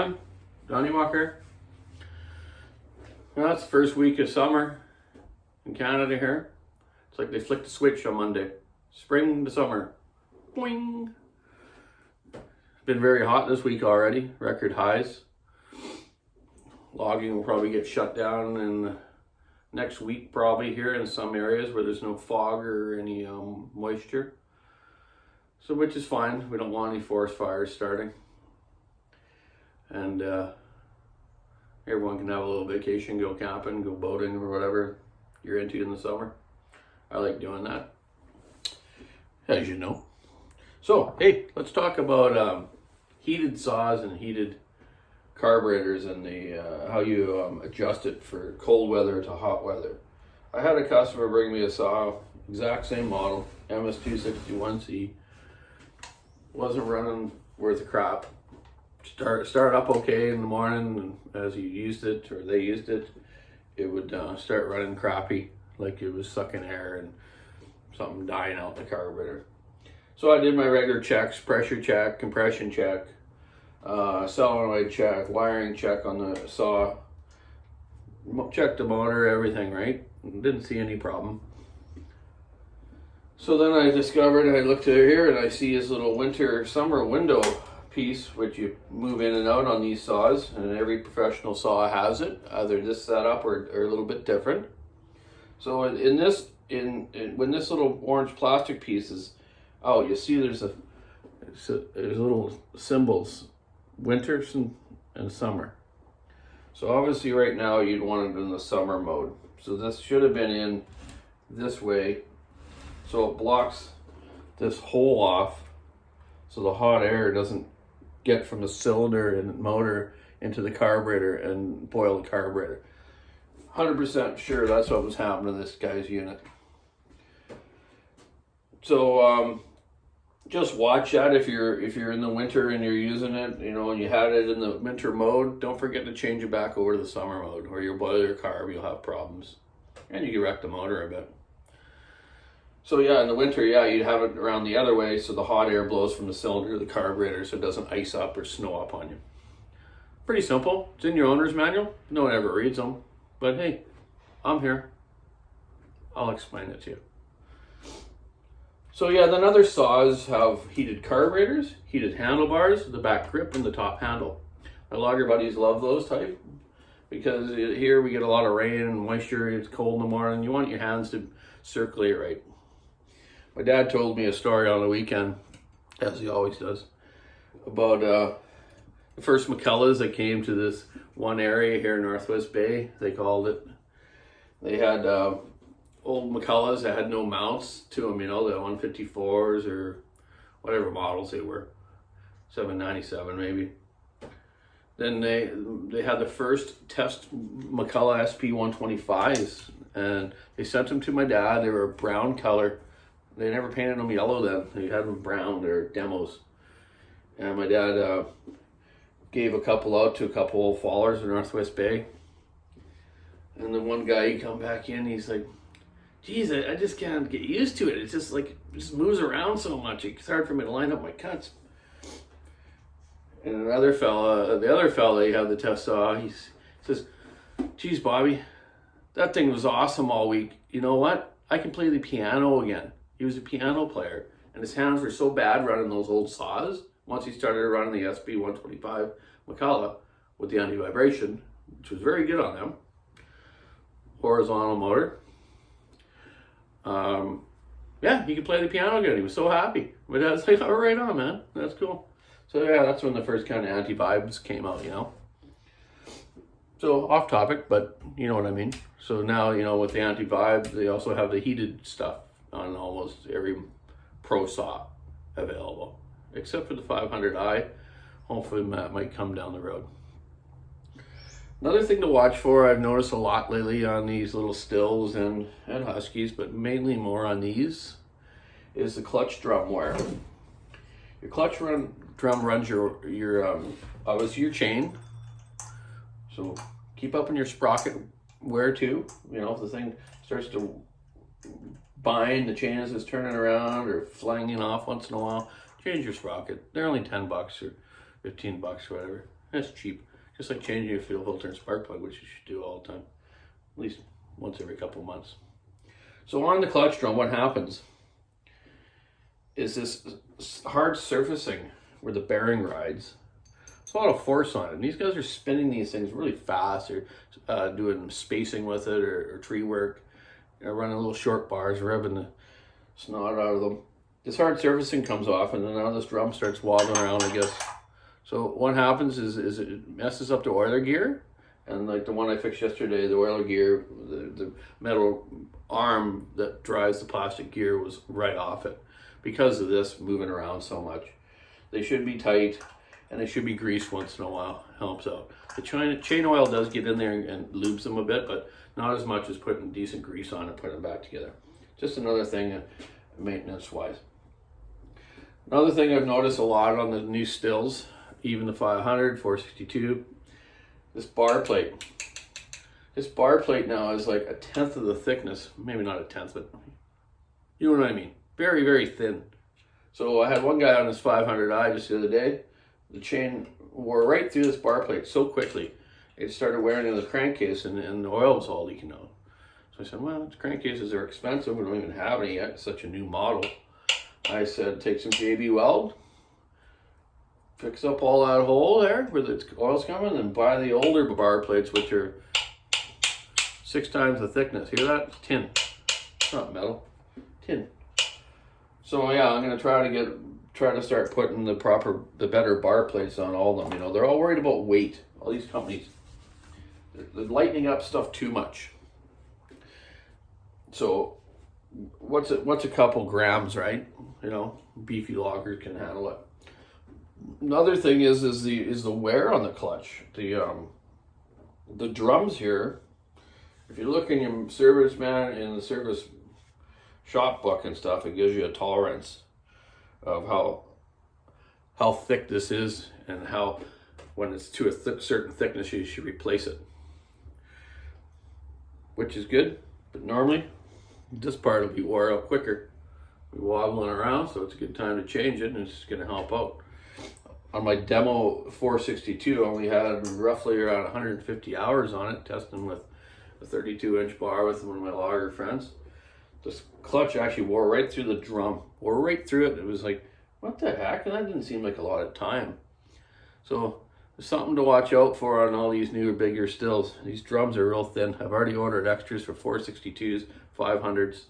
morning, Donny Walker. Well, it's the first week of summer in Canada here. It's like they flicked the switch on Monday. Spring to summer. Boing! It's been very hot this week already, record highs. Logging will probably get shut down in next week probably here in some areas where there's no fog or any moisture. So which is fine, we don't want any forest fires starting. And everyone can have a little vacation, go camping, go boating or whatever you're into in the summer. I like doing that, as you know. So, hey, let's talk about heated saws and heated carburetors and the how you adjust it for cold weather to hot weather. I had a customer bring me a saw, exact same model, MS261C. Wasn't running worth a crap. Start up okay in the morning, and as you used it or they used it, it would start running crappy, like it was sucking air and something dying out in the carburetor. So I did my regular checks: pressure check, compression check, solenoid check, wiring check on the saw, checked the motor, everything right. Didn't see any problem. So then I discovered, I looked here and I see this little winter-summer window piece which you move in and out on these saws, and every professional saw has it, either this setup or a little bit different. So when this little orange plastic piece is out, you see there's little symbols, winter and summer. So obviously right now you'd want it in the summer mode. So this should have been in this way, so it blocks this hole off so the hot air doesn't get from the cylinder and motor into the carburetor and boil the carburetor. 100% sure that's what was happening to this guy's unit. So just watch that if you're in the winter and you're using it, you know, and you had it in the winter mode. Don't forget to change it back over to the summer mode, or you'll boil your carb, you'll have problems, and you can wreck the motor a bit. So yeah, in the winter, yeah, you'd have it around the other way so the hot air blows from the cylinder to the carburetor so it doesn't ice up or snow up on you. Pretty simple. It's in your owner's manual. No one ever reads them. But hey, I'm here. I'll explain it to you. So yeah, then other saws have heated carburetors, heated handlebars, the back grip, and the top handle. My logger buddies love those type because here we get a lot of rain and moisture. It's cold in the morning. You want your hands to circulate right. My dad told me a story on the weekend, as he always does, about the first McCulloughs that came to this one area here in Northwest Bay, they called it. They had old McCulloughs that had no mounts to them, you know, the 154s or whatever models they were, 797 maybe. Then they had the first test McCullough SP125s, and they sent them to my dad. They were a brown color. They never painted them yellow then. They had them brown. They're demos. And my dad gave a couple out to a couple of fallers in Northwest Bay. And then one guy, he come back in, he's like, geez, I just can't get used to it. It's just like, it just moves around so much. It's hard for me to line up my cuts. And another fella, the other fella, he had the test saw, he says, geez, Bobby, that thing was awesome all week. You know what? I can play the piano again. He was a piano player, and his hands were so bad running those old saws. Once he started running the SB125 McCullough with the anti-vibration, which was very good on them, horizontal motor. Yeah, he could play the piano again. He was so happy. My dad's like, oh, right on, man. That's cool. So yeah, that's when the first kind of anti-vibes came out, you know. So off topic, but you know what I mean. So now, you know, with the anti-vibe, they also have the heated stuff on almost every pro saw available, except for the 500i. Hopefully that might come down the road. Another thing to watch for, I've noticed a lot lately on these little Stills and Huskies, but mainly more on these, is the clutch drum wear. Your clutch drum runs your obviously your chain. So keep up on your sprocket wear too. You know, if the thing starts to bind, the chain is turning around or flanging off once in a while, change your sprocket. They're only $10 or $15 or whatever. That's cheap. Just like changing your fuel filter and spark plug, which you should do all the time. At least once every couple of months. So on the clutch drum, what happens is this hard surfacing where the bearing rides. There's a lot of force on it. And these guys are spinning these things really fast, or doing spacing with it, or tree work, running little short bars, rubbing the snot out of them. This hard surfacing comes off, and then now this drum starts wobbling around, I guess. So what happens is it messes up the oiler gear, and like the one I fixed yesterday, the oiler gear, the metal arm that drives the plastic gear was right off it because of this moving around so much. They should be tight, and they should be greased once in a while. Helps out. The chain oil does get in there and lubes them a bit, but not as much as putting decent grease on and putting them back together. Just another thing maintenance-wise. Another thing I've noticed a lot on the new stills, even the 500, 462, this bar plate. This bar plate now is like 1/10 of the thickness. Maybe not 1/10, but you know what I mean. Very, very thin. So I had one guy on his 500i just the other day. The chain wore right through this bar plate so quickly. It started wearing in the crankcase, and the oil was all leaking out. So I said, well, the crankcases are expensive. We don't even have any yet. It's such a new model. I said, take some JB Weld, fix up all that hole there where the oil's coming, and buy the older bar plates, which are 6 times the thickness. Hear that? It's tin. It's not metal. Tin. So yeah, I'm gonna try to start putting the better bar plates on all of them. You know, they're all worried about weight. All these companies, they're lightening up stuff too much. So what's a couple grams, right? You know, beefy loggers can handle it. Another thing is the wear on the clutch. The drums here, if you look in your service in the service shop book and stuff, it gives you a tolerance of how thick this is, and how when it's to a certain thickness you should replace it, which is good. But normally this part will be wore out quicker, be wobbling around, so it's a good time to change it, and it's going to help out. On my demo 462, I only had roughly around 150 hours on it, testing with a 32-inch bar with one of my logger friends. This clutch actually wore right through the drum, wore right through it. It was like, what the heck? And that didn't seem like a lot of time. So there's something to watch out for on all these newer, bigger stills. These drums are real thin. I've already ordered extras for 462s, 500s,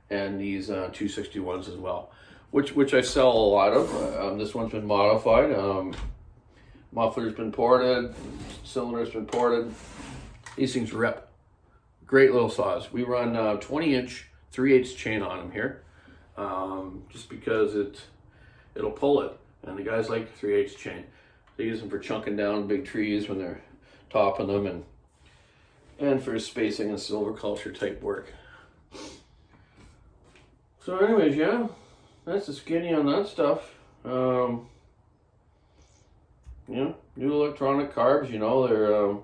and these 261s as well, which I sell a lot of. This one's been modified. Muffler's been ported, cylinder's been ported. These things rip. Great little saws. We run 20-inch 3/8 chain on them here, just because it'll pull it, and the guys like 3/8 chain. They use them for chunking down big trees when they're topping them, and for spacing and silviculture type work. So anyways, yeah, that's the skinny on that stuff. Yeah, new electronic carbs, you know,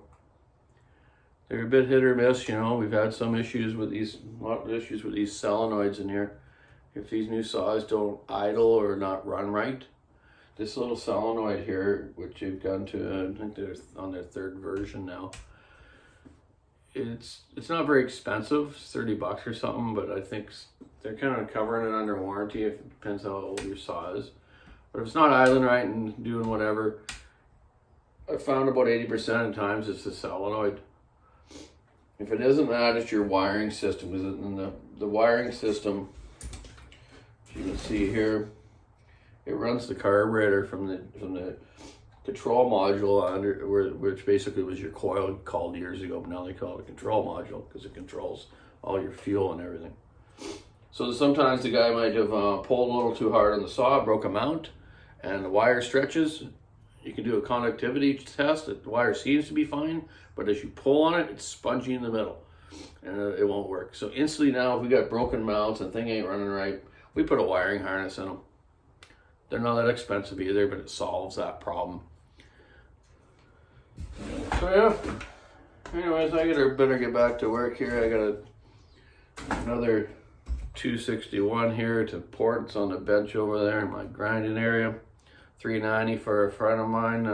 they're a bit hit or miss. You know, we've had some issues with these, a lot of issues with these solenoids in here. If these new saws don't idle or not run right, this little solenoid here, which they've gone to, I think they're on their 3rd version now. It's not very expensive, it's $30 or something, but I think they're kind of covering it under warranty. It depends how old your saw is. But if it's not idling right and doing whatever, I found about 80% of times it's the solenoid. If it isn't that, it's your wiring system. In the wiring system, as you can see here, it runs the carburetor from the control module under, which basically was your coil called years ago, but now they call it a control module because it controls all your fuel and everything. So sometimes the guy might have pulled a little too hard on the saw, broke a mount, and the wire stretches. You can do a conductivity test. The wire seems to be fine, but as you pull on it, it's spongy in the middle, and it won't work. So instantly now, if we got broken mounts and thing ain't running right, we put a wiring harness in them. They're not that expensive either, but it solves that problem. So yeah, anyways, I better get back to work here. I got another 261 here to port. It's on the bench over there in my grinding area. 390 for a friend of mine.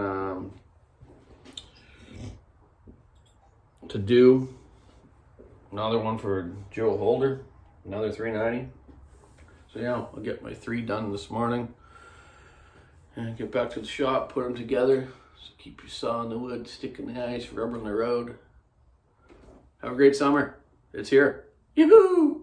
to do. Another one for Joe Holder, another 390. So yeah, I'll get my 3 done this morning and get back to the shop, put them together. So keep your saw in the wood, stick in the ice, rubber on the road. Have a great summer. It's here. Yoo-hoo!